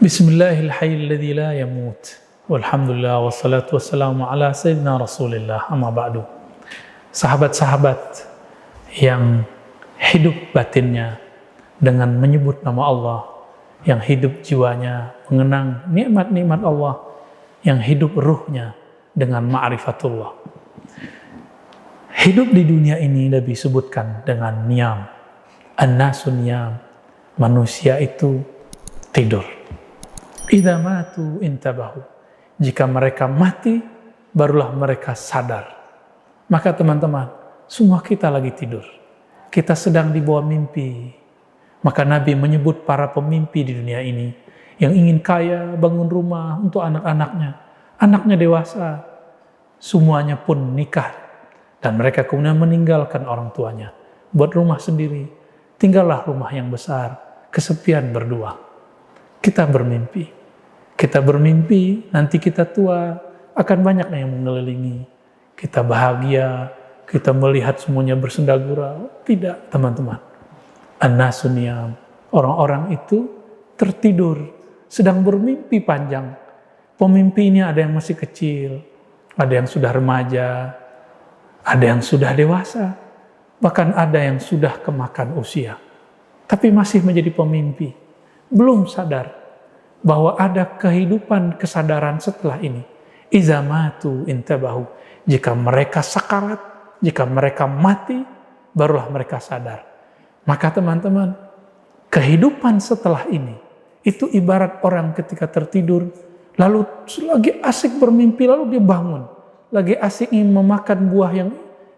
Bismillahirrahmanirrahim la yamut. Walhamdulillah wassalatu wassalamu ala sayyidina Rasulillah amma ba'du. Sahabat-sahabat yang hidup batinnya dengan menyebut nama Allah, yang hidup jiwanya mengenang nikmat-nikmat Allah, yang hidup ruhnya dengan ma'rifatullah. Hidup di dunia ini Nabi sebutkan dengan niyam. An-nasu niyam. Manusia itu tidur. Idza matu intabahu. Jika mereka mati, barulah mereka sadar. Maka teman-teman, semua kita lagi tidur. Kita sedang di bawah mimpi. Maka Nabi menyebut para pemimpi di dunia ini yang ingin kaya, bangun rumah untuk anak-anaknya. Anaknya dewasa, semuanya pun nikah. Dan mereka kemudian meninggalkan orang tuanya. Buat rumah sendiri. Tinggallah rumah yang besar, kesepian berdua. Kita bermimpi. Kita bermimpi, nanti kita tua, akan banyak yang mengelilingi. Kita bahagia, kita melihat semuanya bersendagura. Tidak, teman-teman. An-nasu niyam. Orang-orang itu tertidur, sedang bermimpi panjang. Pemimpi ini ada yang masih kecil, ada yang sudah remaja, ada yang sudah dewasa, bahkan ada yang sudah kemakan usia. Tapi masih menjadi pemimpi, belum sadar bahwa ada kehidupan kesadaran setelah ini. Iza matu intabahu. Jika mereka sakarat, jika mereka mati, barulah mereka sadar. Maka teman-teman, kehidupan setelah ini, itu ibarat orang ketika tertidur, lalu lagi asik bermimpi, lalu dia bangun. Lagi asik ingin memakan buah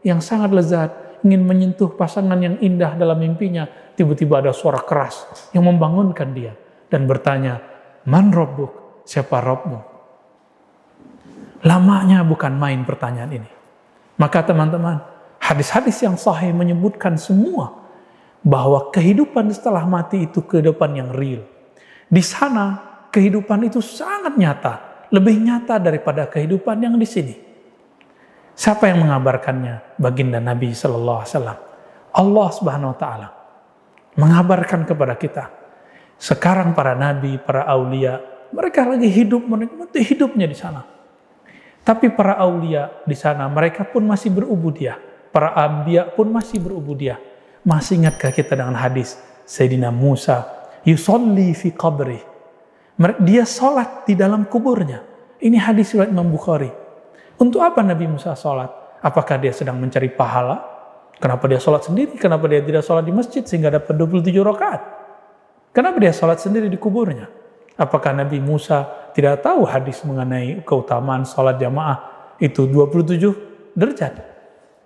yang sangat lezat, ingin menyentuh pasangan yang indah dalam mimpinya, tiba-tiba ada suara keras yang membangunkan dia dan bertanya, Man Rabbuk, siapa Rabbmu? Lamanya bukan main pertanyaan ini. Maka teman-teman, hadis-hadis yang sahih menyebutkan semua bahwa kehidupan setelah mati itu kehidupan yang real. Di sana kehidupan itu sangat nyata, lebih nyata daripada kehidupan yang di sini. Siapa yang mengabarkannya? Baginda Nabi Sallallahu Alaihi Wasallam. Allah Subhanahu Wa Taala mengabarkan kepada kita. Sekarang para nabi, para aulia, mereka lagi hidup, menikmati hidupnya di sana. Tapi para aulia di sana, mereka pun masih berubudiyah. Para anbiya pun masih berubudiyah. Masih ingatkah kita dengan hadis Sayyidina Musa, yusolli fi qabri. Dia sholat di dalam kuburnya. Ini hadis riwayat Imam Bukhari. Untuk apa Nabi Musa sholat? Apakah dia sedang mencari pahala? Kenapa dia sholat sendiri? Kenapa dia tidak sholat di masjid sehingga dapat 27 rakaat? Kenapa dia sholat sendiri di kuburnya? Apakah Nabi Musa tidak tahu hadis mengenai keutamaan sholat jamaah itu 27 derajat?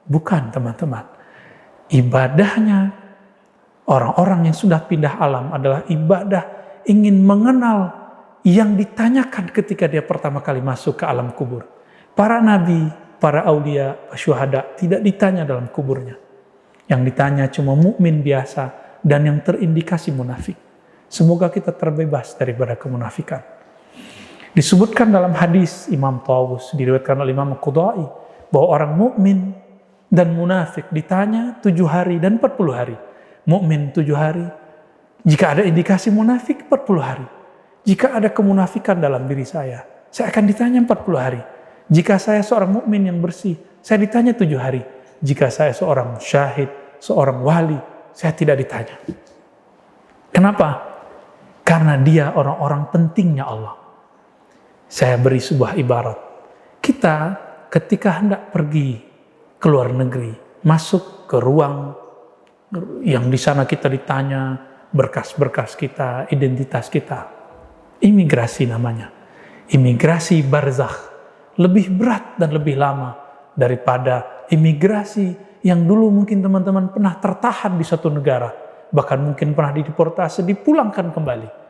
Bukan, teman-teman. Ibadahnya orang-orang yang sudah pindah alam adalah ibadah ingin mengenal yang ditanyakan ketika dia pertama kali masuk ke alam kubur. Para nabi, para aulia, syuhada tidak ditanya dalam kuburnya. Yang ditanya cuma mukmin biasa dan yang terindikasi munafik. Semoga kita terbebas daripada kemunafikan. Disebutkan dalam hadis Imam Tawus, diriwayatkan oleh Imam Qudai, bahwa orang mukmin dan munafik ditanya 7 hari dan 40 hari. Mukmin 7 hari, jika ada indikasi munafik 40 hari. Jika ada kemunafikan dalam diri saya akan ditanya 40 hari. Jika saya seorang mukmin yang bersih, saya ditanya 7 hari. Jika saya seorang syahid, seorang wali, saya tidak ditanya. Kenapa? Karena dia orang-orang pentingnya Allah. Saya beri sebuah ibarat. Kita ketika hendak pergi ke luar negeri, masuk ke ruang yang di sana kita ditanya berkas-berkas kita, identitas kita. Imigrasi namanya. Imigrasi barzakh. Lebih berat dan lebih lama daripada imigrasi yang dulu mungkin teman-teman pernah tertahan di satu negara. Bahkan mungkin pernah dideportasi, dipulangkan kembali.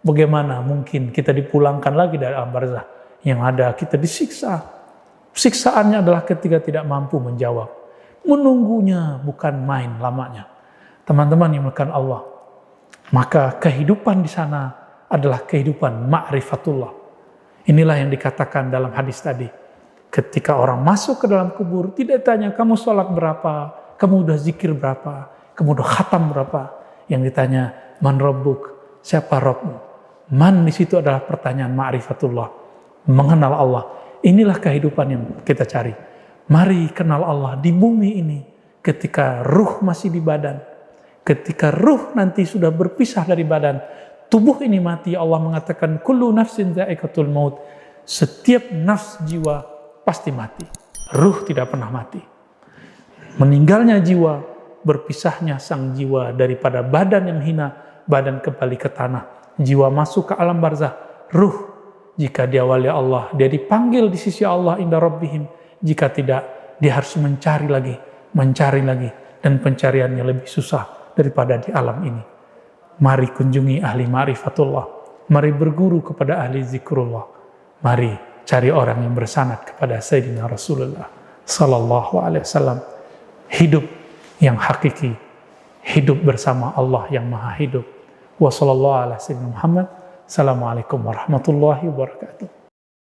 Bagaimana mungkin kita dipulangkan lagi dari alam barzakh? Yang ada kita disiksa. Siksaannya adalah ketika tidak mampu menjawab. Menunggunya bukan main lamanya. Teman-teman yang dimuliakan Allah. Maka kehidupan di sana adalah kehidupan ma'rifatullah. Inilah yang dikatakan dalam hadis tadi. Ketika orang masuk ke dalam kubur, tidak tanya kamu sholat berapa, kamu udah zikir berapa, kamu udah khatam berapa. Yang ditanya, man rabbuk, siapa Rabbmu? Man di situ adalah pertanyaan ma'rifatullah, mengenal Allah. Inilah kehidupan yang kita cari. Mari kenal Allah di bumi ini ketika ruh masih di badan. Ketika ruh nanti sudah berpisah dari badan, tubuh ini mati, Allah mengatakan kullu nafsin dha'iqatul maut. Setiap nafs jiwa pasti mati. Ruh tidak pernah mati. Meninggalnya jiwa, berpisahnya sang jiwa daripada badan yang hina, badan kembali ke tanah. Jiwa masuk ke alam barzah. Ruh, jika dia wali Allah, dia dipanggil di sisi Allah inda rabbihim. Jika tidak, dia harus mencari lagi, dan pencariannya lebih susah daripada di alam ini. Mari kunjungi ahli ma'rifatullah. Mari berguru kepada ahli zikrullah. Mari cari orang yang bersanad kepada Sayyidina Rasulullah sallallahu alaihi wasallam. Hidup yang hakiki, hidup bersama Allah yang maha hidup. Wa sallallahu ala sayyidina Muhammad. Assalamualaikum warahmatullahi wabarakatuh.